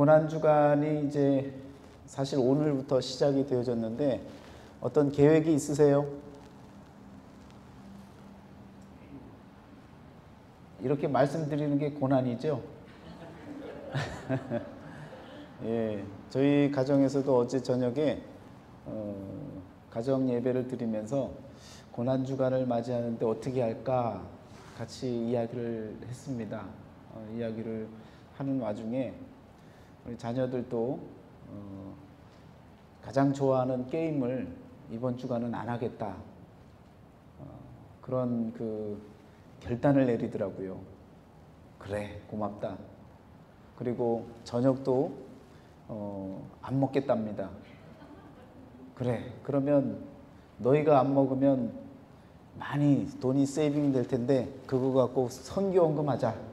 고난주간이 이제 사실 오늘부터 시작이 되어졌는데 어떤 계획이 있으세요? 이렇게 말씀드리는 게 고난이죠? 예, 저희 가정에서도 어제 저녁에 가정 예배를 드리면서 고난주간을 맞이하는데 어떻게 할까 같이 이야기를 했습니다. 이야기를 하는 와중에 우리 자녀들도 가장 좋아하는 게임을 이번 주간은 안 하겠다, 그런 결단을 내리더라고요. 그래, 고맙다. 그리고 저녁도 안 먹겠답니다. 그래, 그러면 너희가 안 먹으면 많이 돈이 세이빙 될 텐데 그거 갖고 선교헌금 하자.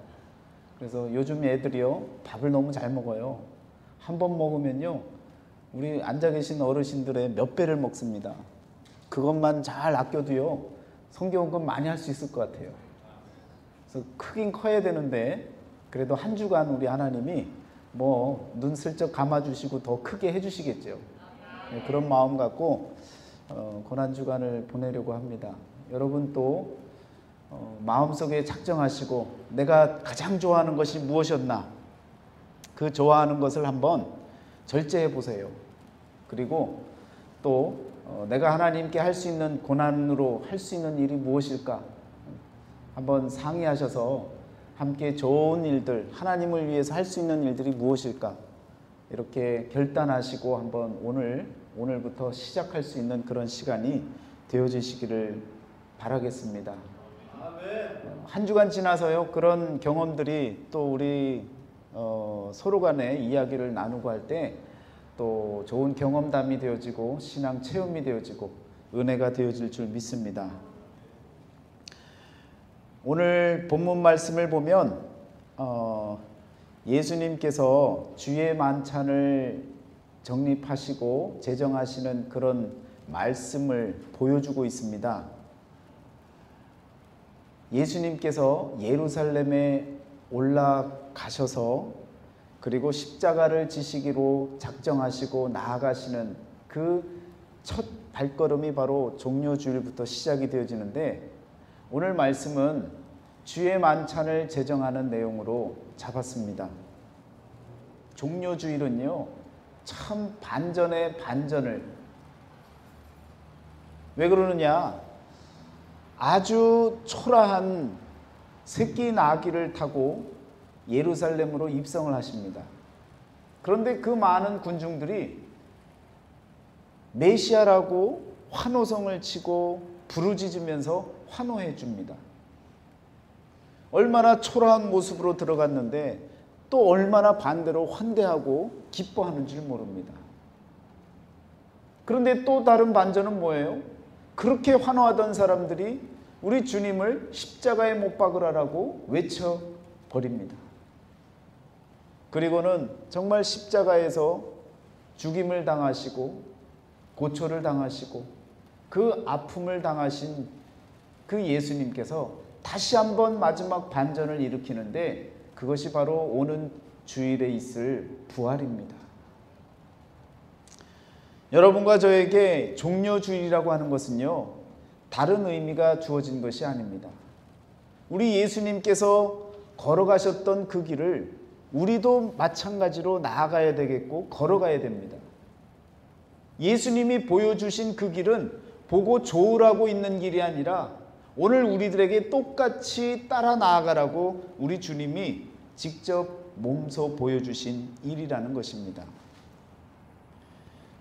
그래서 요즘 애들이요, 밥을 너무 잘 먹어요. 한 번 먹으면요, 우리 앉아 계신 어르신들의 몇 배를 먹습니다. 그것만 잘 아껴도요, 선교헌금 많이 할 수 있을 것 같아요. 그래서 크긴 커야 되는데 그래도 한 주간 우리 하나님이 뭐 눈 슬쩍 감아주시고 더 크게 해주시겠죠. 그런 마음 갖고 고난주간을 보내려고 합니다. 여러분 또 마음속에 작정하시고 내가 가장 좋아하는 것이 무엇이었나, 그 좋아하는 것을 한번 절제해 보세요. 그리고 또 내가 하나님께 할 수 있는, 고난으로 할 수 있는 일이 무엇일까 한번 상의하셔서 함께 좋은 일들, 하나님을 위해서 할 수 있는 일들이 무엇일까 이렇게 결단하시고 한번 오늘부터 시작할 수 있는 그런 시간이 되어지시기를 바라겠습니다. 한 주간 지나서요, 그런 경험들이 또 우리 서로 간에 이야기를 나누고 할 때 또 좋은 경험담이 되어지고 신앙 체험이 되어지고 은혜가 되어질 줄 믿습니다. 오늘 본문 말씀을 보면 예수님께서 주의 만찬을 정립하시고 제정하시는 그런 말씀을 보여주고 있습니다. 예수님께서 예루살렘에 올라가셔서 그리고 십자가를 지시기로 작정하시고 나아가시는 그 첫 발걸음이 바로 종료주일부터 시작이 되어지는데, 오늘 말씀은 주의 만찬을 제정하는 내용으로 잡았습니다. 종료주일은요, 참 반전의 반전을, 왜 그러느냐, 아주 초라한 새끼 나귀를 타고 예루살렘으로 입성을 하십니다. 그런데 그 많은 군중들이 메시아라고 환호성을 치고 부르짖으면서 환호해 줍니다. 얼마나 초라한 모습으로 들어갔는데 또 얼마나 반대로 환대하고 기뻐하는 줄 모릅니다. 그런데 또 다른 반전은 뭐예요? 그렇게 환호하던 사람들이 우리 주님을 십자가에 못 박으라고 외쳐버립니다. 그리고는 정말 십자가에서 죽임을 당하시고 고초를 당하시고 그 아픔을 당하신 그 예수님께서 다시 한번 마지막 반전을 일으키는데, 그것이 바로 오는 주일에 있을 부활입니다. 여러분과 저에게 종료주일이라고 하는 것은요, 다른 의미가 주어진 것이 아닙니다. 우리 예수님께서 걸어가셨던 그 길을 우리도 마찬가지로 나아가야 되겠고 걸어가야 됩니다. 예수님이 보여주신 그 길은 보고 좋으라고 있는 길이 아니라 오늘 우리들에게 똑같이 따라 나아가라고 우리 주님이 직접 몸소 보여주신 일이라는 것입니다.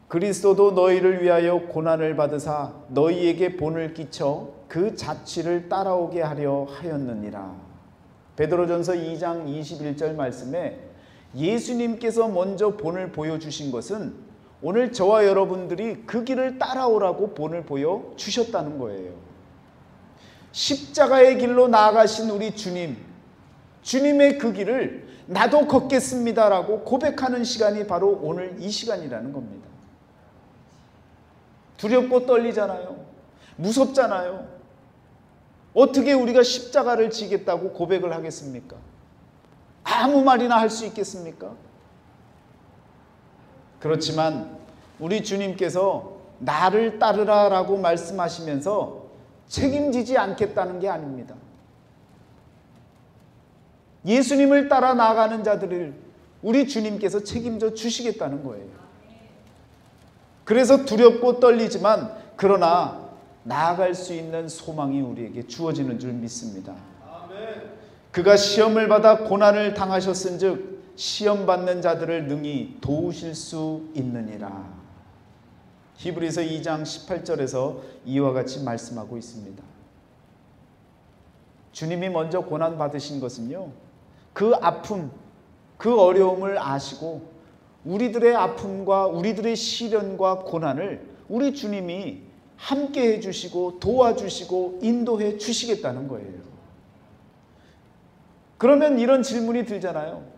그리스도도 너희를 위하여 고난을 받으사 너희에게 본을 끼쳐 그 자취를 따라오게 하려 하였느니라. 베드로전서 2장 21절 말씀에 예수님께서 먼저 본을 보여주신 것은 오늘 저와 여러분들이 그 길을 따라오라고 본을 보여주셨다는 거예요. 십자가의 길로 나아가신 우리 주님, 주님의 그 길을 나도 걷겠습니다라고 고백하는 시간이 바로 오늘 이 시간이라는 겁니다. 두렵고 떨리잖아요. 무섭잖아요. 어떻게 우리가 십자가를 지겠다고 고백을 하겠습니까? 아무 말이나 할 수 있겠습니까? 그렇지만 우리 주님께서 나를 따르라 라고 말씀하시면서 책임지지 않겠다는 게 아닙니다. 예수님을 따라 나아가는 자들을 우리 주님께서 책임져 주시겠다는 거예요. 그래서 두렵고 떨리지만 그러나 나아갈 수 있는 소망이 우리에게 주어지는 줄 믿습니다. 그가 시험을 받아 고난을 당하셨은즉 시험 받는 자들을 능히 도우실 수 있느니라. 히브리서 2장 18절에서 이와 같이 말씀하고 있습니다. 주님이 먼저 고난 받으신 것은요, 그 아픔, 그 어려움을 아시고 우리들의 아픔과 우리들의 시련과 고난을 우리 주님이 함께 해주시고 도와주시고 인도해 주시겠다는 거예요. 그러면 이런 질문이 들잖아요.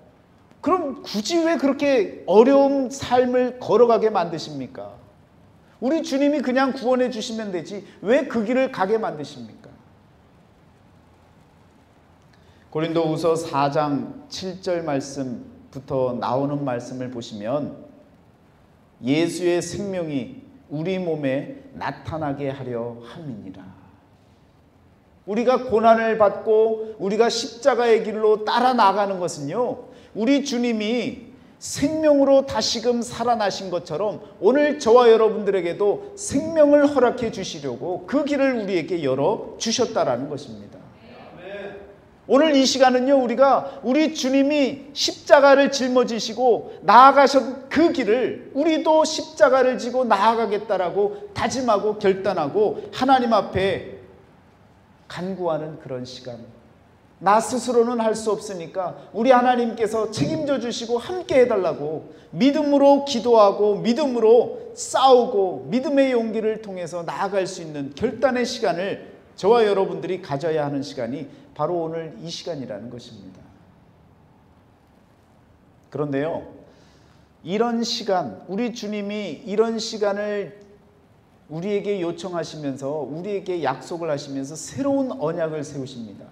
그럼 굳이 왜 그렇게 어려운 삶을 걸어가게 만드십니까? 우리 주님이 그냥 구원해 주시면 되지 왜 그 길을 가게 만드십니까? 고린도후서 4장 7절 말씀부터 나오는 말씀을 보시면 예수의 생명이 우리 몸에 나타나게 하려 함이니라. 우리가 고난을 받고 우리가 십자가의 길로 따라 나가는 것은요, 우리 주님이 생명으로 다시금 살아나신 것처럼 오늘 저와 여러분들에게도 생명을 허락해 주시려고 그 길을 우리에게 열어 주셨다라는 것입니다. 오늘 이 시간은요, 우리가 우리 주님이 십자가를 짊어지시고 나아가신 그 길을 우리도 십자가를 지고 나아가겠다라고 다짐하고 결단하고 하나님 앞에 간구하는 그런 시간. 나 스스로는 할 수 없으니까 우리 하나님께서 책임져 주시고 함께 해달라고 믿음으로 기도하고 믿음으로 싸우고 믿음의 용기를 통해서 나아갈 수 있는 결단의 시간을 저와 여러분들이 가져야 하는 시간이 바로 오늘 이 시간이라는 것입니다. 그런데요, 이런 시간, 우리 주님이 이런 시간을 우리에게 요청하시면서 우리에게 약속을 하시면서 새로운 언약을 세우십니다.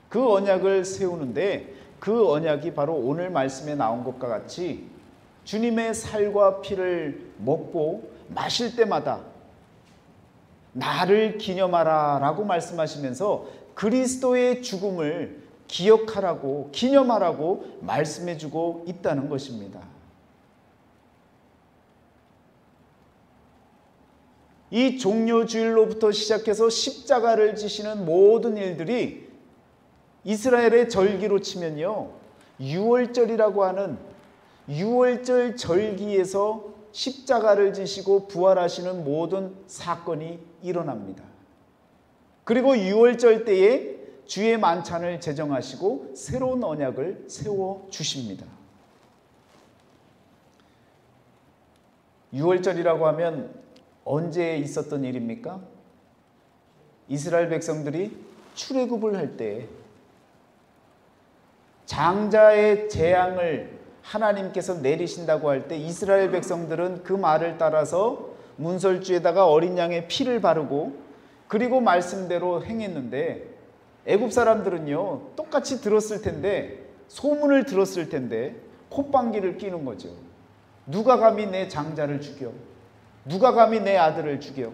그 언약을 세우는데 그 언약이 바로 오늘 말씀에 나온 것과 같이 주님의 살과 피를 먹고 마실 때마다 나를 기념하라 라고 말씀하시면서 그리스도의 죽음을 기억하라고 기념하라고 말씀해주고 있다는 것입니다. 이 종료주일로부터 시작해서 십자가를 지시는 모든 일들이 이스라엘의 절기로 치면요, 유월절이라고 하는 유월절 절기에서 십자가를 지시고 부활하시는 모든 사건이 일어납니다. 그리고 유월절 때에 주의 만찬을 제정하시고 새로운 언약을 세워 주십니다. 유월절이라고 하면 언제 있었던 일입니까? 이스라엘 백성들이 출애굽을 할 때 장자의 재앙을 하나님께서 내리신다고 할 때 이스라엘 백성들은 그 말을 따라서 문설주에다가 어린 양의 피를 바르고 그리고 말씀대로 행했는데 애굽 사람들은요, 똑같이 들었을 텐데 소문을 들었을 텐데 콧방귀를 뀌는 거죠. 누가 감히 내 장자를 죽여? 누가 감히 내 아들을 죽여?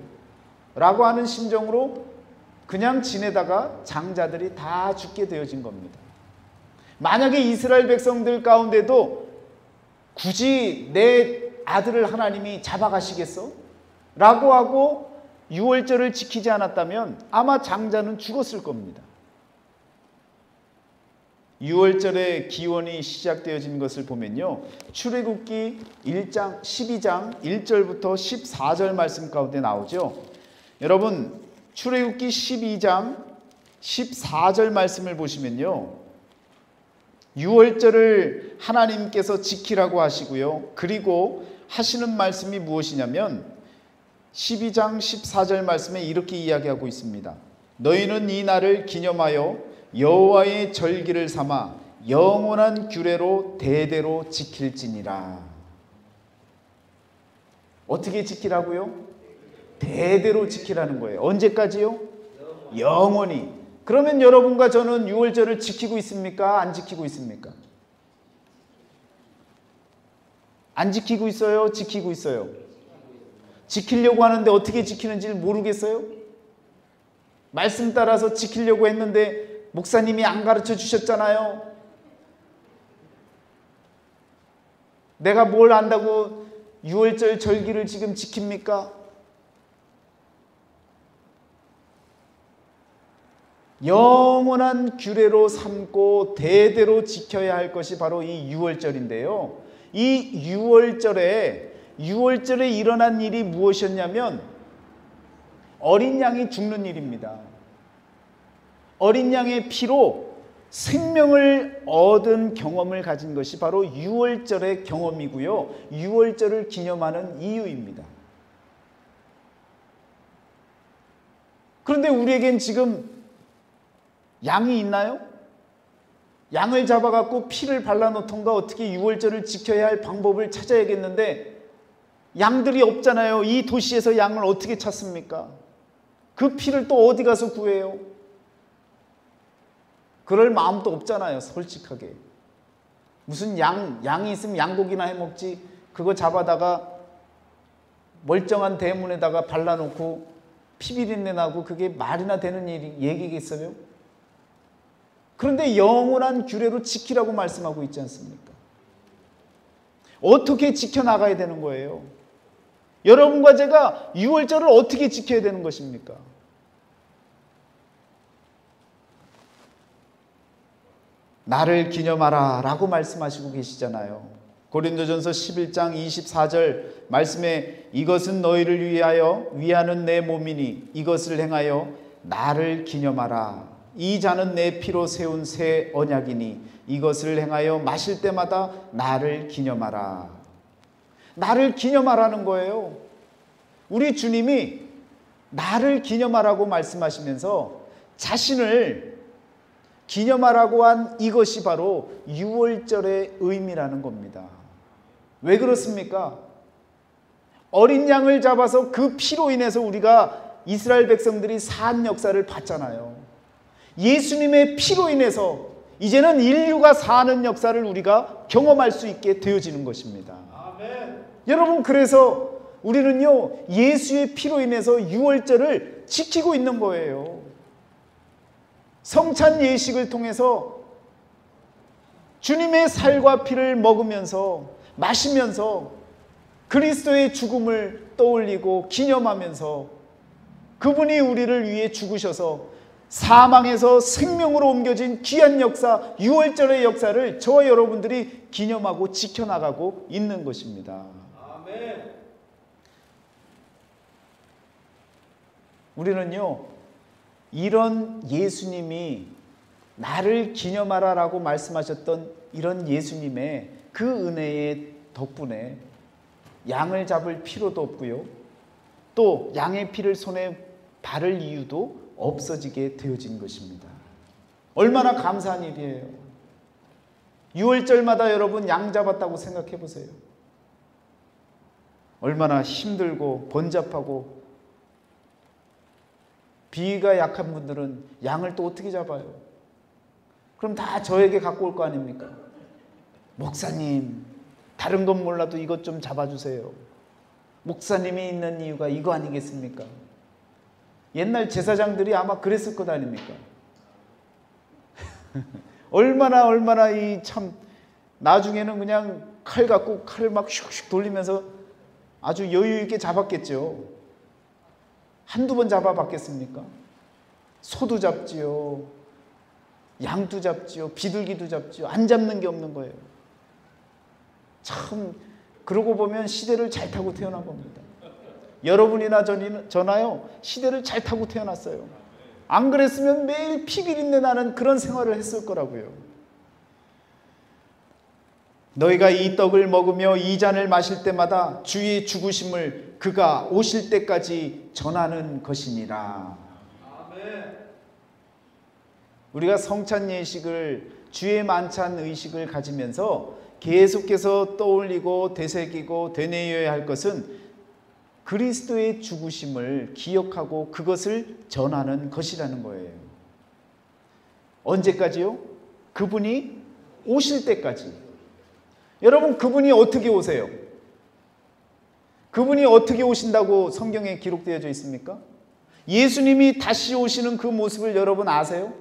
라고 하는 심정으로 그냥 지내다가 장자들이 다 죽게 되어진 겁니다. 만약에 이스라엘 백성들 가운데도 굳이 내 아들을 하나님이 잡아가시겠어? 라고 하고 유월절을 지키지 않았다면 아마 장자는 죽었을 겁니다. 유월절의 기원이 시작되어진 것을 보면요, 출애굽기 1장 12장 1절부터 14절 말씀 가운데 나오죠. 여러분, 출애굽기 12장 14절 말씀을 보시면요, 유월절을 하나님께서 지키라고 하시고요, 그리고 하시는 말씀이 무엇이냐면 12장 14절 말씀에 이렇게 이야기하고 있습니다. 너희는 이 날을 기념하여 여호와의 절기를 삼아 영원한 규례로 대대로 지킬지니라. 어떻게 지키라고요? 대대로 지키라는 거예요. 언제까지요? 영원히. 그러면 여러분과 저는 유월절을 지키고 있습니까? 안 지키고 있습니까? 안 지키고 있어요? 지키고 있어요? 지키려고 하는데 어떻게 지키는지 모르겠어요? 말씀 따라서 지키려고 했는데 목사님이 안 가르쳐 주셨잖아요. 내가 뭘 안다고 6월절 절기를 지금 지킵니까? 영원한 규례로 삼고 대대로 지켜야 할 것이 바로 이 6월절인데요. 이 6월절에 일어난 일이 무엇이었냐면 어린 양이 죽는 일입니다. 어린 양의 피로 생명을 얻은 경험을 가진 것이 바로 6월절의 경험이고요. 6월절을 기념하는 이유입니다. 그런데 우리에겐 지금 양이 있나요? 양을 잡아갖고 피를 발라놓던가 어떻게 6월절을 지켜야 할 방법을 찾아야겠는데 양들이 없잖아요. 이 도시에서 양을 어떻게 찾습니까? 그 피를 또 어디 가서 구해요? 그럴 마음도 없잖아요. 솔직하게. 무슨 양이 있으면 양고기나 해먹지 그거 잡아다가 멀쩡한 대문에다가 발라놓고 피비린내 나고 그게 말이나 되는 얘기겠어요? 그런데 영원한 규례로 지키라고 말씀하고 있지 않습니까? 어떻게 지켜나가야 되는 거예요? 여러분과 제가 6월절을 어떻게 지켜야 되는 것입니까? 나를 기념하라 라고 말씀하시고 계시잖아요. 고린도전서 11장 24절 말씀에 이것은 너희를 위하는 내 몸이니 이것을 행하여 나를 기념하라. 이 잔은 내 피로 세운 새 언약이니 이것을 행하여 마실 때마다 나를 기념하라. 나를 기념하라는 거예요. 우리 주님이 나를 기념하라고 말씀하시면서 자신을 기념하라고 한 이것이 바로 6월절의 의미라는 겁니다. 왜 그렇습니까? 어린 양을 잡아서 그 피로 인해서 우리가 이스라엘 백성들이 산 역사를 봤잖아요. 예수님의 피로 인해서 이제는 인류가 사는 역사를 우리가 경험할 수 있게 되어지는 것입니다. 아멘. 여러분, 그래서 우리는요 예수의 피로 인해서 6월절을 지키고 있는 거예요. 성찬 예식을 통해서 주님의 살과 피를 먹으면서 마시면서 그리스도의 죽음을 떠올리고 기념하면서 그분이 우리를 위해 죽으셔서 사망에서 생명으로 옮겨진 귀한 역사 6월절의 역사를 저와 여러분들이 기념하고 지켜나가고 있는 것입니다. 아멘. 우리는요 이런 예수님이 나를 기념하라 라고 말씀하셨던 이런 예수님의 그 은혜의 덕분에 양을 잡을 필요도 없고요. 또 양의 피를 손에 바를 이유도 없어지게 되어진 것입니다. 얼마나 감사한 일이에요. 6월절마다 여러분 양 잡았다고 생각해 보세요. 얼마나 힘들고 번잡하고 비위가 약한 분들은 양을 또 어떻게 잡아요? 그럼 다 저에게 갖고 올 거 아닙니까? 목사님, 다른 건 몰라도 이것 좀 잡아주세요. 목사님이 있는 이유가 이거 아니겠습니까? 옛날 제사장들이 아마 그랬을 것 아닙니까? 얼마나 이 참 나중에는 그냥 칼 갖고 칼을 막 슉슉 돌리면서 아주 여유 있게 잡았겠죠. 한두 번 잡아봤겠습니까? 소도 잡지요. 양도 잡지요. 비둘기도 잡지요. 안 잡는 게 없는 거예요. 참 그러고 보면 시대를 잘 타고 태어난 겁니다. 여러분이나 저나요 시대를 잘 타고 태어났어요. 안 그랬으면 매일 피비린내 나는 그런 생활을 했을 거라고요. 너희가 이 떡을 먹으며 이 잔을 마실 때마다 주의 죽으심을 그가 오실 때까지 전하는 것이니라. 아멘. 우리가 성찬 예식을 주의 만찬 의식을 가지면서 계속해서 떠올리고 되새기고 되뇌어야 할 것은 그리스도의 죽으심을 기억하고 그것을 전하는 것이라는 거예요. 언제까지요? 그분이 오실 때까지. 여러분, 그분이 어떻게 오세요? 그분이 어떻게 오신다고 성경에 기록되어져 있습니까? 예수님이 다시 오시는 그 모습을 여러분 아세요?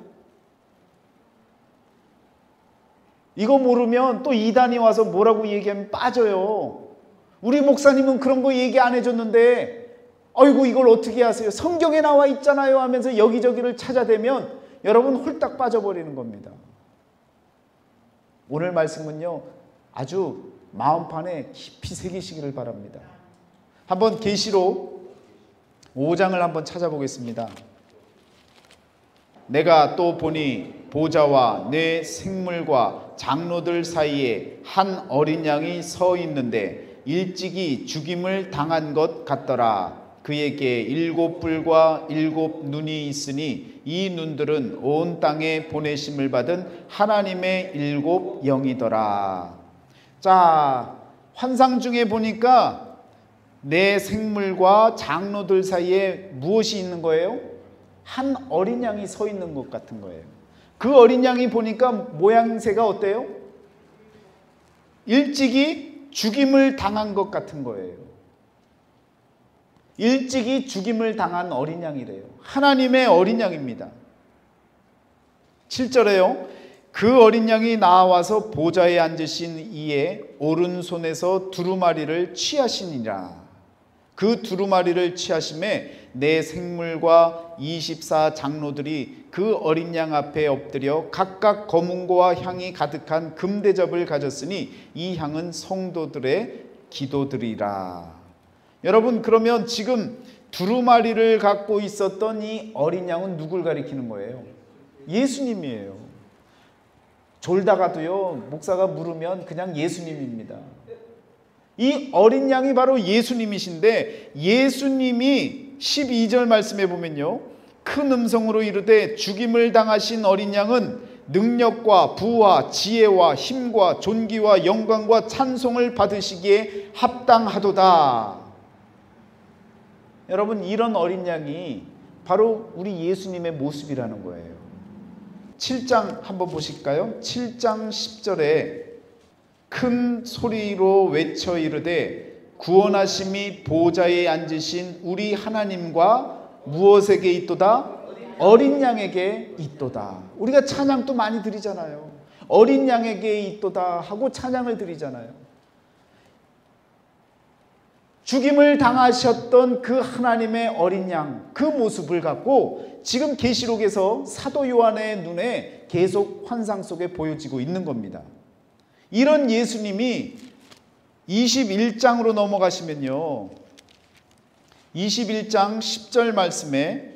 이거 모르면 또 이단이 와서 뭐라고 얘기하면 빠져요. 우리 목사님은 그런 거 얘기 안 해줬는데 아이고 이걸 어떻게 아세요? 성경에 나와 있잖아요 하면서 여기저기를 찾아대면 여러분 홀딱 빠져버리는 겁니다. 오늘 말씀은요 아주 마음판에 깊이 새기시기를 바랍니다. 한번 계시록 5장을 한번 찾아보겠습니다. 내가 또 보니 보좌와 내 생물과 장로들 사이에 한 어린 양이 서 있는데 일찍이 죽임을 당한 것 같더라. 그에게 7뿔과 7눈이 있으니 이 눈들은 온 땅에 보내심을 받은 하나님의 7 영이더라. 자, 환상 중에 보니까 내 생물과 장로들 사이에 무엇이 있는 거예요? 한 어린 양이 서 있는 것 같은 거예요. 그 어린 양이 보니까 모양새가 어때요? 일찍이 죽임을 당한 것 같은 거예요. 일찍이 죽임을 당한 어린 양이래요. 하나님의 어린 양입니다. 7절에요. 그 어린 양이 나와서 보좌에 앉으신 이의 오른손에서 두루마리를 취하시니라. 그 두루마리를 취하심에 내 생물과 24 장로들이 그 어린 양 앞에 엎드려 각각 검은고와 향이 가득한 금대접을 가졌으니 이 향은 성도들의 기도들이라. 여러분, 그러면 지금 두루마리를 갖고 있었던 이 어린 양은 누굴 가리키는 거예요? 예수님이에요. 졸다가도요 목사가 물으면 그냥 예수님입니다. 이 어린 양이 바로 예수님이신데, 예수님이 12절 말씀해 보면요 큰 음성으로 이르되 죽임을 당하신 어린 양은 능력과 부와 지혜와 힘과 존귀와 영광과 찬송을 받으시기에 합당하도다. 여러분, 이런 어린 양이 바로 우리 예수님의 모습이라는 거예요. 7장 한번 보실까요? 7장 10절에 큰 소리로 외쳐 이르되 구원하심이 보좌에 앉으신 우리 하나님과 무엇에게 있도다? 어린 양에게 있도다. 우리가 찬양도 많이 드리잖아요. 어린 양에게 있도다 하고 찬양을 드리잖아요. 죽임을 당하셨던 그 하나님의 어린 양, 그 모습을 갖고 지금 계시록에서 사도 요한의 눈에 계속 환상 속에 보여지고 있는 겁니다. 이런 예수님이 21장으로 넘어가시면요 21장 10절 말씀에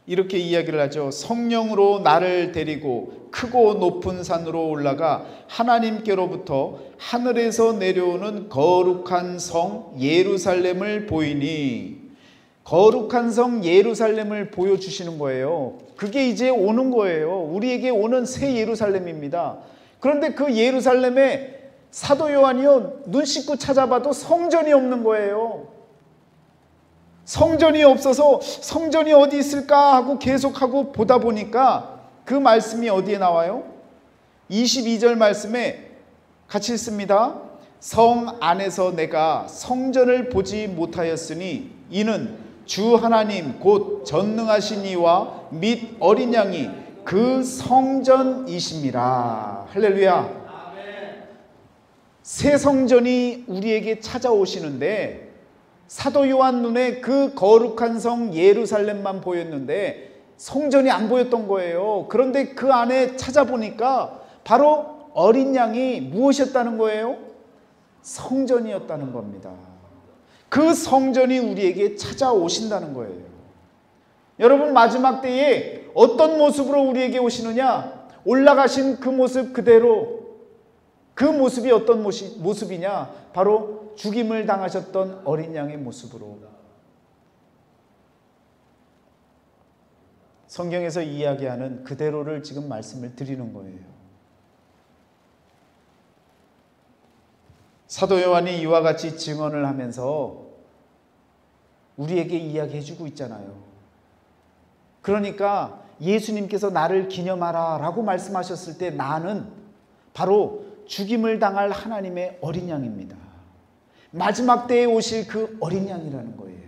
이렇게 이야기를 하죠. 성령으로 나를 데리고 크고 높은 산으로 올라가 하나님께로부터 하늘에서 내려오는 거룩한 성 예루살렘을 보이니, 거룩한 성 예루살렘을 보여주시는 거예요. 그게 이제 오는 거예요. 우리에게 오는 새 예루살렘입니다. 그런데 그 예루살렘에 사도 요한이요 눈 씻고 찾아봐도 성전이 없는 거예요. 성전이 없어서 성전이 어디 있을까 하고 계속하고 보다 보니까 그 말씀이 어디에 나와요? 22절 말씀에 같이 읽습니다. 성 안에서 내가 성전을 보지 못하였으니 이는 주 하나님 곧 전능하신 이와 및 어린 양이 그 성전이심이라. 할렐루야. 새 성전이 우리에게 찾아오시는데 사도 요한 눈에 그 거룩한 성 예루살렘만 보였는데 성전이 안 보였던 거예요. 그런데 그 안에 찾아보니까 바로 어린 양이 무엇이었다는 거예요? 성전이었다는 겁니다. 그 성전이 우리에게 찾아오신다는 거예요. 여러분, 마지막 때에 어떤 모습으로 우리에게 오시느냐? 올라가신 그 모습 그대로. 그 모습이 어떤 모습이냐? 바로 죽임을 당하셨던 어린 양의 모습으로. 성경에서 이야기하는 그대로를 지금 말씀을 드리는 거예요. 사도 요한이 이와 같이 증언을 하면서 우리에게 이야기해 주고 있잖아요. 그러니까 예수님께서 나를 기념하라 라고 말씀하셨을 때 나는 바로 죽임을 당할 하나님의 어린 양입니다. 마지막 때에 오실 그 어린 양이라는 거예요.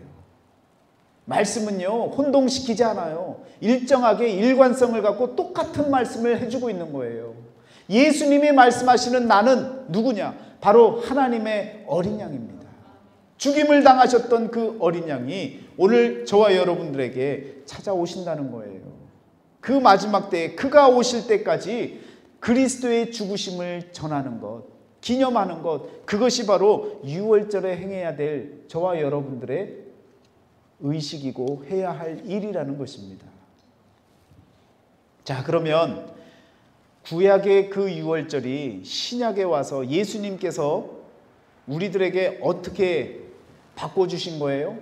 말씀은요, 혼동시키지 않아요. 일정하게 일관성을 갖고 똑같은 말씀을 해주고 있는 거예요. 예수님이 말씀하시는 나는 누구냐? 바로 하나님의 어린 양입니다. 죽임을 당하셨던 그 어린 양이 오늘 저와 여러분들에게 찾아오신다는 거예요. 그 마지막 때에 그가 오실 때까지 그리스도의 죽으심을 전하는 것, 기념하는 것, 그것이 바로 유월절에 행해야 될 저와 여러분들의 의식이고 해야 할 일이라는 것입니다. 자, 그러면 구약의 그 유월절이 신약에 와서 예수님께서 우리들에게 어떻게 바꿔주신 거예요?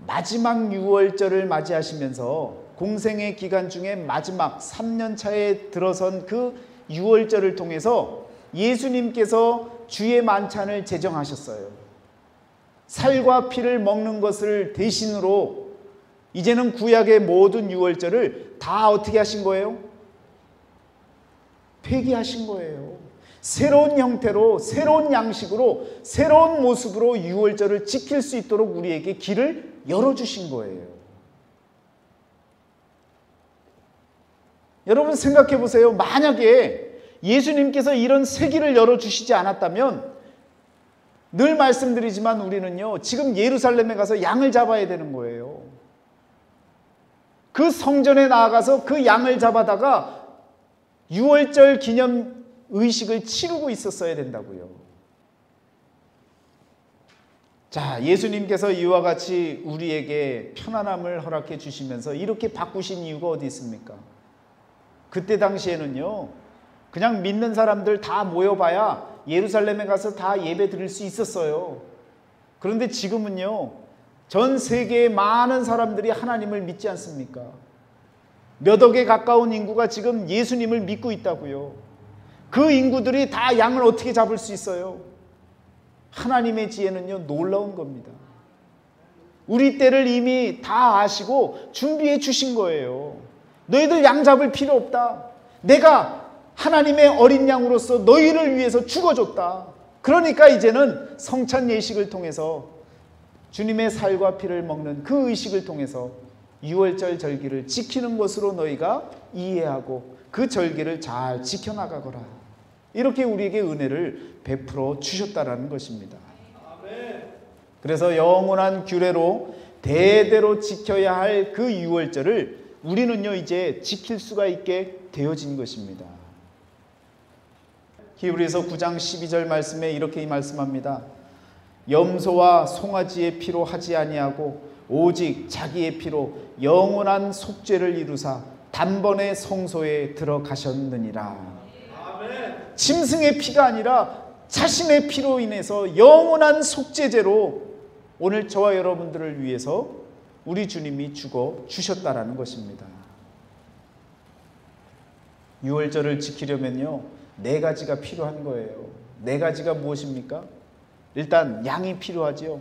마지막 유월절을 맞이하시면서 공생의 기간 중에 마지막 3년차에 들어선 그 유월절을 통해서 예수님께서 주의 만찬을 제정하셨어요. 살과 피를 먹는 것을 대신으로 이제는 구약의 모든 유월절을 다 어떻게 하신 거예요? 폐기하신 거예요. 새로운 형태로, 새로운 양식으로, 새로운 모습으로 유월절을 지킬 수 있도록 우리에게 길을 열어주신 거예요. 여러분 생각해 보세요. 만약에 예수님께서 이런 새 길을 열어주시지 않았다면, 늘 말씀드리지만 우리는요, 지금 예루살렘에 가서 양을 잡아야 되는 거예요. 그 성전에 나아가서 그 양을 잡아다가 유월절 기념 의식을 치르고 있었어야 된다고요. 자, 예수님께서 이와 같이 우리에게 편안함을 허락해 주시면서 이렇게 바꾸신 이유가 어디 있습니까? 그때 당시에는요, 그냥 믿는 사람들 다 모여봐야 예루살렘에 가서 다 예배 드릴 수 있었어요. 그런데 지금은요, 전 세계의 많은 사람들이 하나님을 믿지 않습니까? 몇 억에 가까운 인구가 지금 예수님을 믿고 있다고요. 그 인구들이 다 양을 어떻게 잡을 수 있어요? 하나님의 지혜는요, 놀라운 겁니다. 우리 때를 이미 다 아시고 준비해 주신 거예요. 너희들 양 잡을 필요 없다. 내가 하나님의 어린 양으로서 너희를 위해서 죽어줬다. 그러니까 이제는 성찬 예식을 통해서 주님의 살과 피를 먹는 그 의식을 통해서 유월절 절기를 지키는 것으로 너희가 이해하고 그 절기를 잘 지켜나가거라. 이렇게 우리에게 은혜를 베풀어 주셨다라는 것입니다. 그래서 영원한 규례로 대대로 지켜야 할 그 유월절을 우리는요, 이제 지킬 수가 있게 되어진 것입니다. 히브리서 9장 12절 말씀에 이렇게 말씀합니다. 염소와 송아지의 피로 하지 아니하고 오직 자기의 피로 영원한 속죄를 이루사 단번에 성소에 들어가셨느니라. 아멘. 짐승의 피가 아니라 자신의 피로 인해서 영원한 속죄제로 오늘 저와 여러분들을 위해서 우리 주님이 죽어 주셨다라는 것입니다. 유월절을 지키려면요, 4가지가 필요한 거예요. 4가지가 무엇입니까? 일단 양이 필요하죠.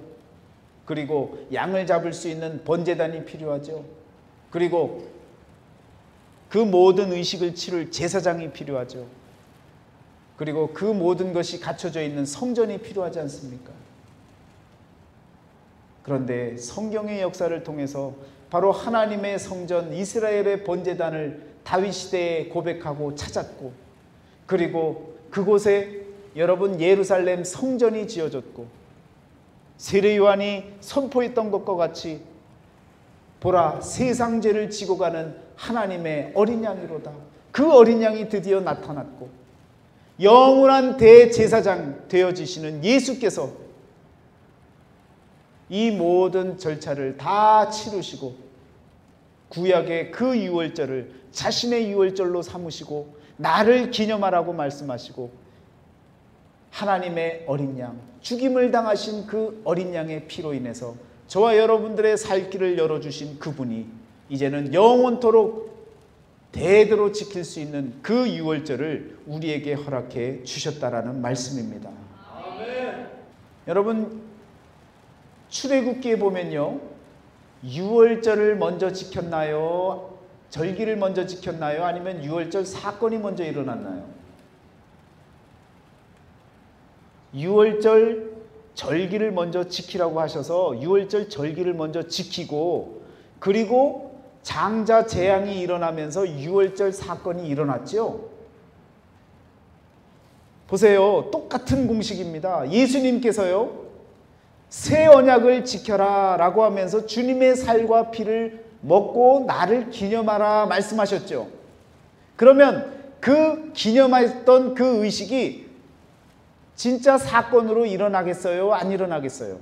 그리고 양을 잡을 수 있는 번제단이 필요하죠. 그리고 그 모든 의식을 치를 제사장이 필요하죠. 그리고 그 모든 것이 갖춰져 있는 성전이 필요하지 않습니까? 그런데 성경의 역사를 통해서 바로 하나님의 성전 이스라엘의 번제단을 다윗 시대에 고백하고 찾았고, 그리고 그곳에 여러분 예루살렘 성전이 지어졌고, 세례 요한이 선포했던 것과 같이 보라 세상 죄를 지고 가는 하나님의 어린 양이로다. 그 어린 양이 드디어 나타났고 영원한 대제사장 되어지시는 예수께서 이 모든 절차를 다 치르시고 구약의 그 유월절을 자신의 유월절로 삼으시고 나를 기념하라고 말씀하시고 하나님의 어린 양, 죽임을 당하신 그 어린 양의 피로 인해서 저와 여러분들의 살 길을 열어주신 그분이 이제는 영원토록 대대로 지킬 수 있는 그 유월절을 우리에게 허락해 주셨다라는 말씀입니다. 아멘. 여러분, 출애굽기에 보면요, 유월절을 먼저 지켰나요? 절기를 먼저 지켰나요? 아니면 유월절 사건이 먼저 일어났나요? 유월절 절기를 먼저 지키라고 하셔서 유월절 절기를 먼저 지키고, 그리고 장자 재앙이 일어나면서 유월절 사건이 일어났죠. 보세요. 똑같은 공식입니다. 예수님께서요, 새 언약을 지켜라 라고 하면서 주님의 살과 피를 먹고 나를 기념하라 말씀하셨죠. 그러면 그 기념했던 그 의식이 진짜 사건으로 일어나겠어요? 안 일어나겠어요?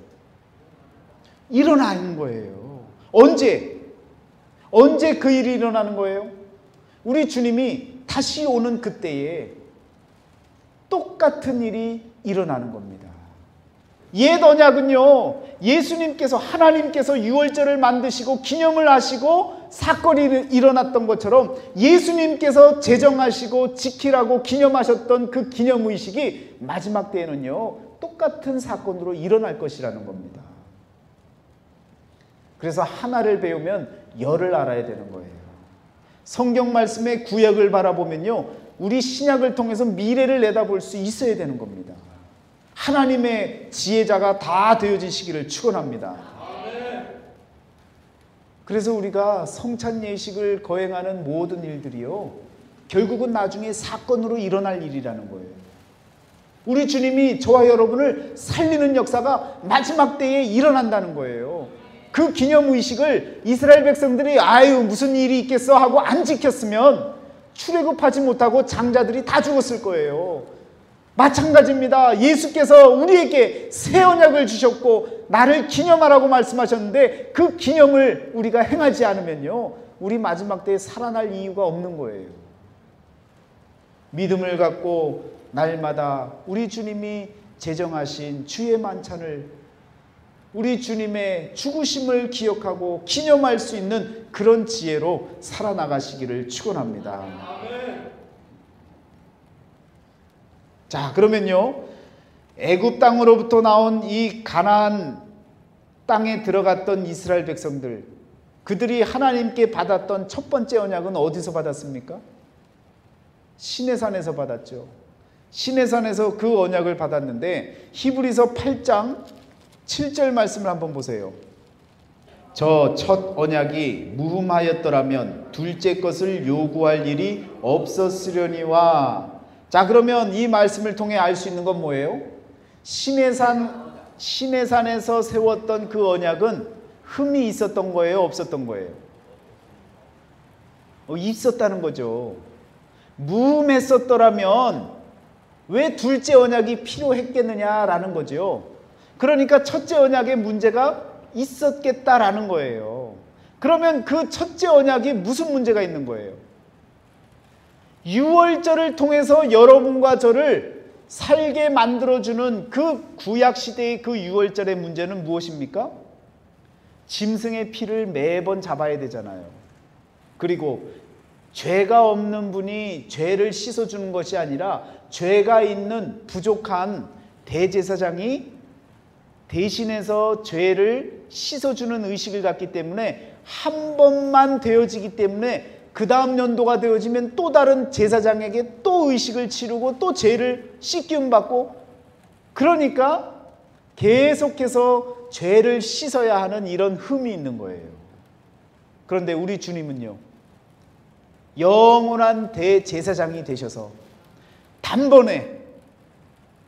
일어나는 거예요. 언제? 언제 그 일이 일어나는 거예요? 우리 주님이 다시 오는 그때에 똑같은 일이 일어나는 겁니다. 옛 언약은요, 예수님께서, 하나님께서 유월절을 만드시고 기념을 하시고 사건이 일어났던 것처럼 예수님께서 제정하시고 지키라고 기념하셨던 그 기념의식이 마지막 때에는요, 똑같은 사건으로 일어날 것이라는 겁니다. 그래서 하나를 배우면 열을 알아야 되는 거예요. 성경 말씀의 구약을 바라보면요, 우리 신약을 통해서 미래를 내다볼 수 있어야 되는 겁니다. 하나님의 지혜자가 다 되어지시기를 축원합니다. 그래서 우리가 성찬 예식을 거행하는 모든 일들이요, 결국은 나중에 사건으로 일어날 일이라는 거예요. 우리 주님이 저와 여러분을 살리는 역사가 마지막 때에 일어난다는 거예요. 그 기념의식을 이스라엘 백성들이 아유 무슨 일이 있겠어 하고 안 지켰으면 출애굽하지 못하고 장자들이 다 죽었을 거예요. 마찬가지입니다. 예수께서 우리에게 새 언약을 주셨고 나를 기념하라고 말씀하셨는데 그 기념을 우리가 행하지 않으면요, 우리 마지막 때에 살아날 이유가 없는 거예요. 믿음을 갖고 날마다 우리 주님이 제정하신 주의 만찬을, 우리 주님의 죽으심을 기억하고 기념할 수 있는 그런 지혜로 살아나가시기를 축원합니다. 자, 그러면요, 애굽 땅으로부터 나온 이 가나안 땅에 들어갔던 이스라엘 백성들, 그들이 하나님께 받았던 첫 번째 언약은 어디서 받았습니까? 시내산에서 받았죠. 시내산에서 그 언약을 받았는데 히브리서 8장 7절 말씀을 한번 보세요. 저 첫 언약이 무흠하였더라면 둘째 것을 요구할 일이 없었으려니와. 자, 그러면 이 말씀을 통해 알 수 있는 건 뭐예요? 시내산에서 세웠던 그 언약은 흠이 있었던 거예요? 없었던 거예요? 있었다는 거죠. 무흠했었더라면 왜 둘째 언약이 필요했겠느냐라는 거죠. 그러니까 첫째 언약에 문제가 있었겠다라는 거예요. 그러면 그 첫째 언약이 무슨 문제가 있는 거예요? 유월절을 통해서 여러분과 저를 살게 만들어주는 그 구약시대의 그 유월절의 문제는 무엇입니까? 짐승의 피를 매번 잡아야 되잖아요. 그리고 죄가 없는 분이 죄를 씻어주는 것이 아니라 죄가 있는 부족한 대제사장이 대신해서 죄를 씻어주는 의식을 갖기 때문에 한 번만 되어지기 때문에 그 다음 연도가 되어지면 또 다른 제사장에게 또 의식을 치르고 또 죄를 씻김 받고, 그러니까 계속해서 죄를 씻어야 하는 이런 흠이 있는 거예요. 그런데 우리 주님은요, 영원한 대제사장이 되셔서 단번에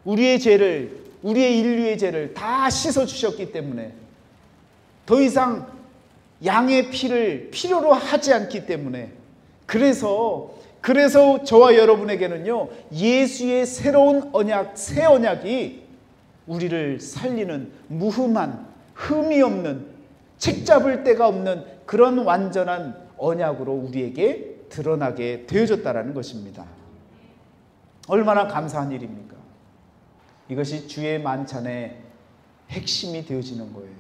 우리의 죄를, 우리의 인류의 죄를 다 씻어주셨기 때문에 더 이상 양의 피를 필요로 하지 않기 때문에, 그래서 저와 여러분에게는요, 예수의 새로운 언약, 새 언약이 우리를 살리는 무흠한, 흠이 없는, 책 잡을 데가 없는 그런 완전한 언약으로 우리에게 드러나게 되어졌다는 것입니다. 얼마나 감사한 일입니까? 이것이 주의 만찬의 핵심이 되어지는 거예요.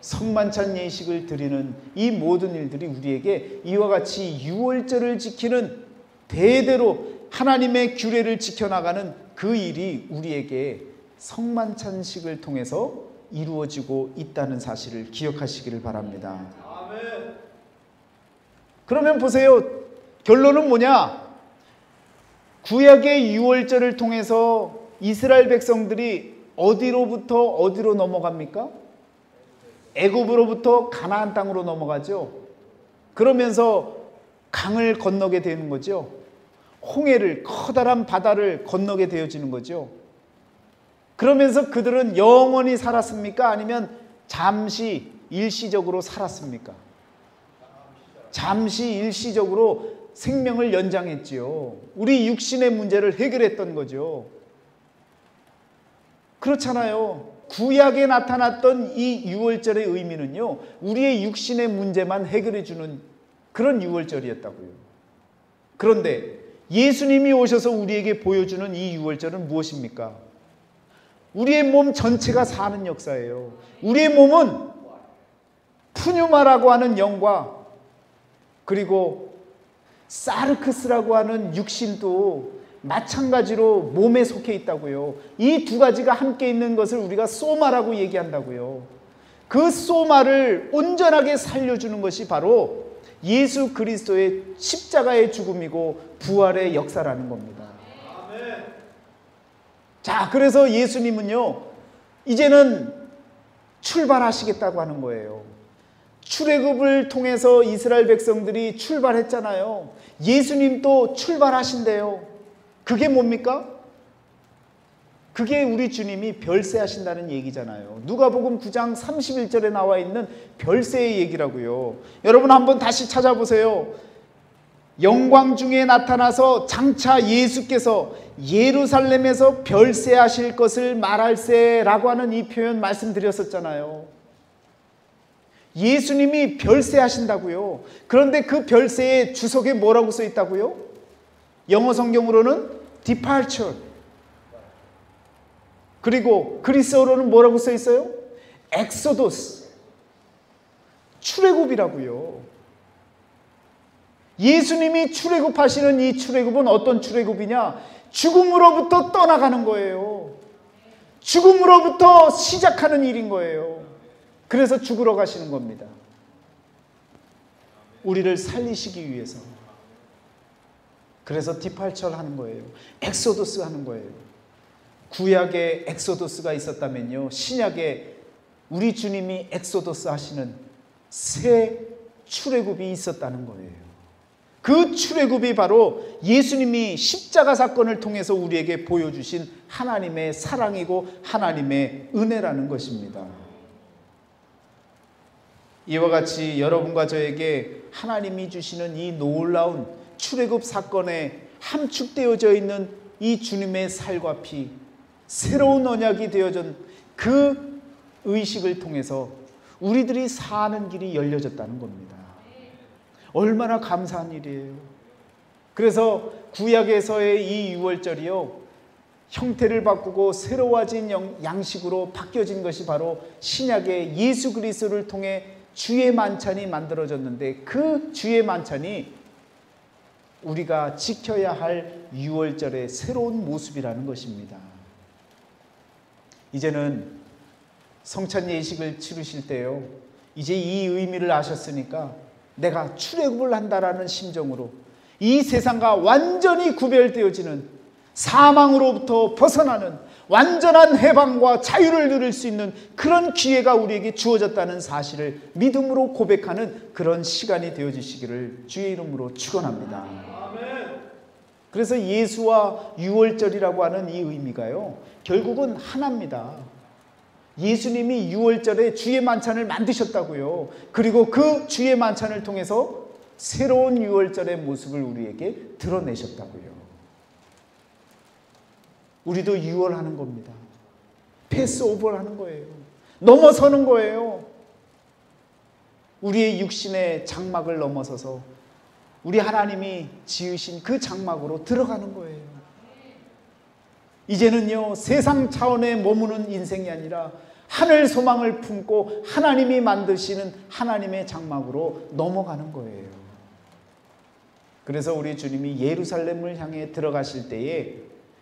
성만찬 예식을 드리는 이 모든 일들이 우리에게 이와 같이 유월절을 지키는, 대대로 하나님의 규례를 지켜나가는 그 일이 우리에게 성만찬식을 통해서 이루어지고 있다는 사실을 기억하시기를 바랍니다. 아멘. 그러면 보세요. 결론은 뭐냐? 구약의 유월절을 통해서 이스라엘 백성들이 어디로부터 어디로 넘어갑니까? 애굽으로부터 가나안 땅으로 넘어가죠. 그러면서 강을 건너게 되는 거죠. 홍해를, 커다란 바다를 건너게 되어지는 거죠. 그러면서 그들은 영원히 살았습니까? 아니면 잠시 일시적으로 살았습니까? 잠시 일시적으로 생명을 연장했지요. 우리 육신의 문제를 해결했던 거죠. 그렇잖아요. 구약에 나타났던 이 유월절의 의미는요, 우리의 육신의 문제만 해결해 주는 그런 유월절이었다고요. 그런데 예수님이 오셔서 우리에게 보여주는 이 유월절은 무엇입니까? 우리의 몸 전체가 사는 역사예요. 우리의 몸은 푸뉴마라고 하는 영과 그리고 사르크스라고 하는 육신도 마찬가지로 몸에 속해 있다고요. 이 두 가지가 함께 있는 것을 우리가 소마라고 얘기한다고요. 그 소마를 온전하게 살려주는 것이 바로 예수 그리스도의 십자가의 죽음이고 부활의 역사라는 겁니다. 자, 그래서 예수님은요, 이제는 출발하시겠다고 하는 거예요. 출애굽을 통해서 이스라엘 백성들이 출발했잖아요. 예수님도 출발하신대요. 그게 뭡니까? 그게 우리 주님이 별세하신다는 얘기잖아요. 누가복음 9장 31절에 나와 있는 별세의 얘기라고요. 여러분 한번 다시 찾아보세요. 영광 중에 나타나서 장차 예수께서 예루살렘에서 별세하실 것을 말할세라고 하는 이 표현 말씀드렸었잖아요. 예수님이 별세하신다고요. 그런데 그 별세의 주석에 뭐라고 써 있다고요? 영어 성경으로는 departure. 그리고 그리스어로는 뭐라고 써 있어요? 엑소도스. 출애굽이라고요. 예수님이 출애굽하시는 이 출애굽은 어떤 출애굽이냐? 죽음으로부터 떠나가는 거예요. 죽음으로부터 시작하는 일인 거예요. 그래서 죽으러 가시는 겁니다. 우리를 살리시기 위해서. 그래서 디팔처를 하는 거예요. 엑소도스 하는 거예요. 구약에 엑소도스가 있었다면요, 신약에 우리 주님이 엑소도스 하시는 새 출애굽이 있었다는 거예요. 그 출애굽이 바로 예수님이 십자가 사건을 통해서 우리에게 보여주신 하나님의 사랑이고 하나님의 은혜라는 것입니다. 이와 같이 여러분과 저에게 하나님이 주시는 이 놀라운 출애굽 사건에 함축되어져 있는 이 주님의 살과 피, 새로운 언약이 되어진 그 의식을 통해서 우리들이 사는 길이 열려졌다는 겁니다. 얼마나 감사한 일이에요. 그래서 구약에서의 이 유월절이요, 형태를 바꾸고 새로워진 양식으로 바뀌어진 것이 바로 신약의 예수 그리스도를 통해 주의 만찬이 만들어졌는데, 그 주의 만찬이 우리가 지켜야 할 유월절의 새로운 모습이라는 것입니다. 이제는 성찬 예식을 치르실 때요, 이제 이 의미를 아셨으니까 내가 출애굽을 한다라는 심정으로 이 세상과 완전히 구별되어지는, 사망으로부터 벗어나는 완전한 해방과 자유를 누릴 수 있는 그런 기회가 우리에게 주어졌다는 사실을 믿음으로 고백하는 그런 시간이 되어주시기를 주의 이름으로 축원합니다. 그래서 예수와 유월절이라고 하는 이 의미가요, 결국은 하나입니다. 예수님이 유월절에 주의 만찬을 만드셨다고요. 그리고 그 주의 만찬을 통해서 새로운 유월절의 모습을 우리에게 드러내셨다고요. 우리도 유월하는 겁니다. 패스오버를 하는 거예요. 넘어서는 거예요. 우리의 육신의 장막을 넘어서서 우리 하나님이 지으신 그 장막으로 들어가는 거예요. 이제는요, 세상 차원에 머무는 인생이 아니라 하늘 소망을 품고 하나님이 만드시는 하나님의 장막으로 넘어가는 거예요. 그래서 우리 주님이 예루살렘을 향해 들어가실 때에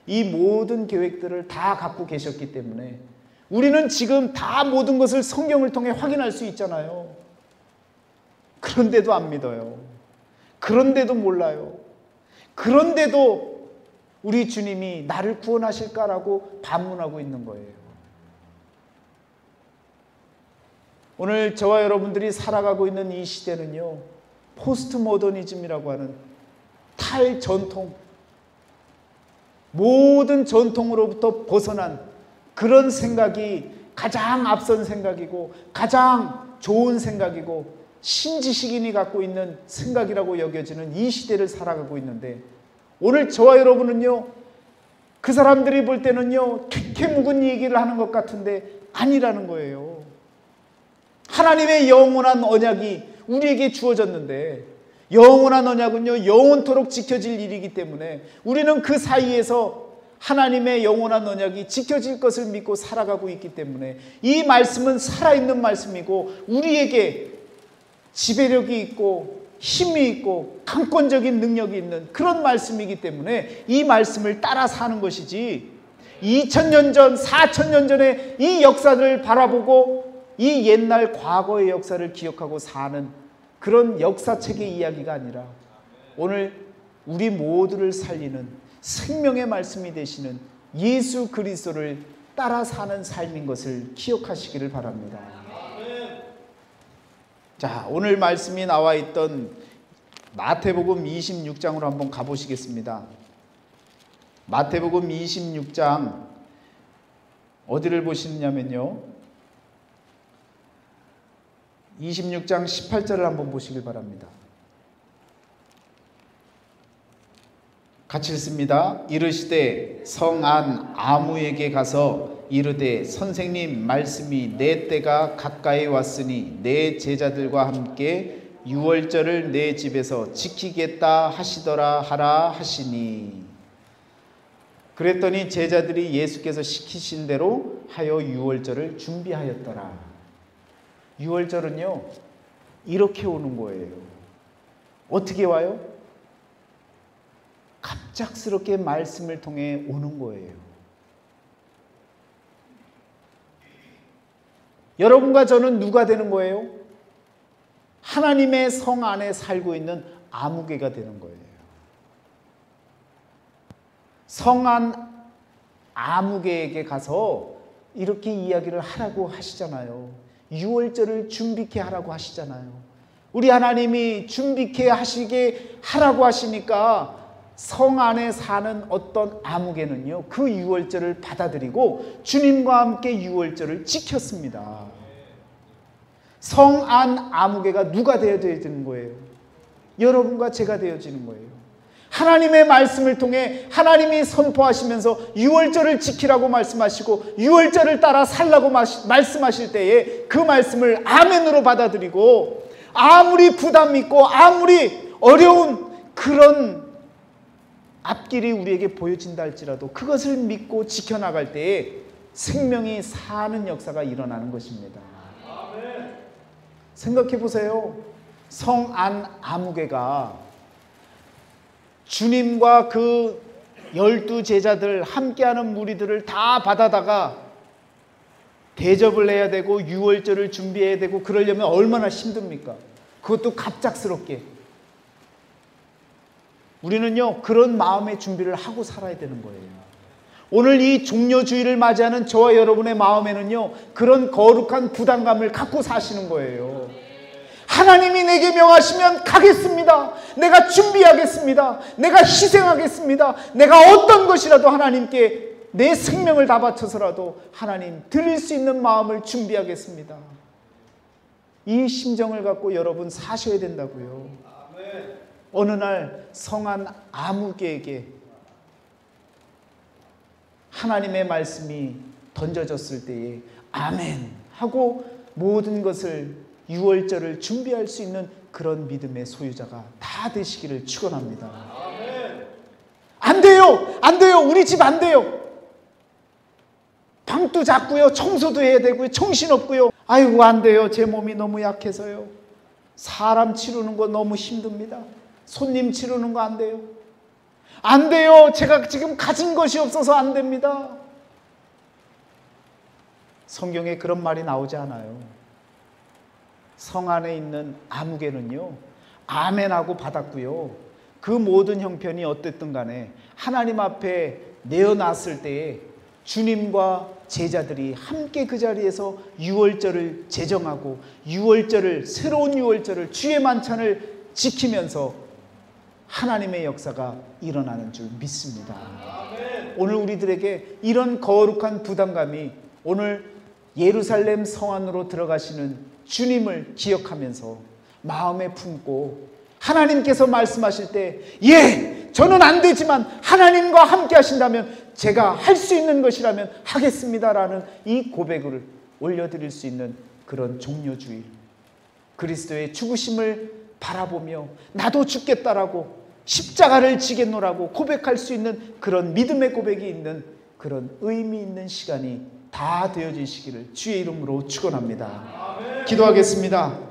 이 모든 계획들을 다 갖고 계셨기 때문에 우리는 지금 다 모든 것을 성경을 통해 확인할 수 있잖아요. 그런데도 안 믿어요. 그런데도 몰라요. 그런데도 우리 주님이 나를 구원하실까라고 반문하고 있는 거예요. 오늘 저와 여러분들이 살아가고 있는 이 시대는요, 포스트 모더니즘이라고 하는 탈전통, 모든 전통으로부터 벗어난 그런 생각이 가장 앞선 생각이고 가장 좋은 생각이고 신지식인이 갖고 있는 생각이라고 여겨지는 이 시대를 살아가고 있는데, 오늘 저와 여러분은요, 그 사람들이 볼 때는요 캐캐 묵은 얘기를 하는 것 같은데 아니라는 거예요. 하나님의 영원한 언약이 우리에게 주어졌는데, 영원한 언약은요 영원토록 지켜질 일이기 때문에 우리는 그 사이에서 하나님의 영원한 언약이 지켜질 것을 믿고 살아가고 있기 때문에 이 말씀은 살아있는 말씀이고 우리에게 지배력이 있고 힘이 있고 강권적인 능력이 있는 그런 말씀이기 때문에 이 말씀을 따라 사는 것이지, 2000년 전, 4000년 전에 이 역사를 바라보고 이 옛날 과거의 역사를 기억하고 사는 그런 역사책의 이야기가 아니라 오늘 우리 모두를 살리는 생명의 말씀이 되시는 예수 그리스도를 따라 사는 삶인 것을 기억하시기를 바랍니다. 자, 오늘 말씀이 나와 있던 마태복음 26장으로 한번 가보시겠습니다. 마태복음 26장 어디를 보시느냐면요, 26장 18절을 한번 보시길 바랍니다. 같이 읽습니다. 이르시되 성 안 아무에게 가서 이르되 선생님 말씀이 내 때가 가까이 왔으니 내 제자들과 함께 유월절을 내 집에서 지키겠다 하시더라 하라 하시니, 그랬더니 제자들이 예수께서 시키신 대로 하여 유월절을 준비하였더라. 유월절은요 이렇게 오는 거예요. 어떻게 와요? 갑작스럽게 말씀을 통해 오는 거예요. 여러분과 저는 누가 되는 거예요? 하나님의 성 안에 살고 있는 아무개가 되는 거예요. 성 안 아무개에게 가서 이렇게 이야기를 하라고 하시잖아요. 유월절을 준비케 하라고 하시잖아요. 우리 하나님이 준비케 하시게 하라고 하시니까 성 안에 사는 어떤 아무개는요 그 유월절을 받아들이고 주님과 함께 유월절을 지켰습니다. 성 안 아무개가 누가 되어지는 거예요? 여러분과 제가 되어지는 거예요. 하나님의 말씀을 통해 하나님이 선포하시면서 유월절을 지키라고 말씀하시고 유월절을 따라 살라고 말씀하실 때에 그 말씀을 아멘으로 받아들이고, 아무리 부담 있고 아무리 어려운 그런 앞길이 우리에게 보여진다 할지라도 그것을 믿고 지켜나갈 때에 생명이 사는 역사가 일어나는 것입니다. 생각해 보세요. 성 안 아무개가 주님과 그 12 제자들 함께하는 무리들을 다 받아다가 대접을 해야 되고 유월절을 준비해야 되고 그러려면 얼마나 힘듭니까? 그것도 갑작스럽게. 우리는요 그런 마음의 준비를 하고 살아야 되는 거예요. 오늘 이 종려주의를 맞이하는 저와 여러분의 마음에는요 그런 거룩한 부담감을 갖고 사시는 거예요. 하나님이 내게 명하시면 가겠습니다. 내가 준비하겠습니다. 내가 희생하겠습니다. 내가 어떤 것이라도 하나님께 내 생명을 다 바쳐서라도 하나님 드릴 수 있는 마음을 준비하겠습니다. 이 심정을 갖고 여러분 사셔야 된다고요. 어느 날 성한 아무개에게 하나님의 말씀이 던져졌을 때에 아멘 하고 모든 것을 유월절을 준비할 수 있는 그런 믿음의 소유자가 다 되시기를 축원합니다. 안 돼요, 안 돼요, 우리 집 안 돼요. 방도 작고요, 청소도 해야 되고요, 정신없고요. 아이고 안 돼요, 제 몸이 너무 약해서요. 사람 치르는 거 너무 힘듭니다. 손님 치르는 거 안 돼요. 안 돼요, 제가 지금 가진 것이 없어서 안 됩니다. 성경에 그런 말이 나오지 않아요. 성 안에 있는 아무개는요 아멘하고 받았고요, 그 모든 형편이 어땠든 간에 하나님 앞에 내어놨을 때에 주님과 제자들이 함께 그 자리에서 유월절을 제정하고 유월절을, 새로운 유월절을, 주의 만찬을 지키면서 하나님의 역사가 일어나는 줄 믿습니다. 오늘 우리들에게 이런 거룩한 부담감이, 오늘 예루살렘 성 안으로 들어가시는 주님을 기억하면서 마음에 품고, 하나님께서 말씀하실 때 예, 저는 안 되지만 하나님과 함께 하신다면, 제가 할 수 있는 것이라면 하겠습니다라는 이 고백을 올려드릴 수 있는 그런 종료주일, 그리스도의 죽으심을 바라보며 나도 죽겠다라고, 십자가를 지겠노라고 고백할 수 있는 그런 믿음의 고백이 있는 그런 의미 있는 시간이 다 되어지시기를 주의 이름으로 축원합니다. 기도하겠습니다.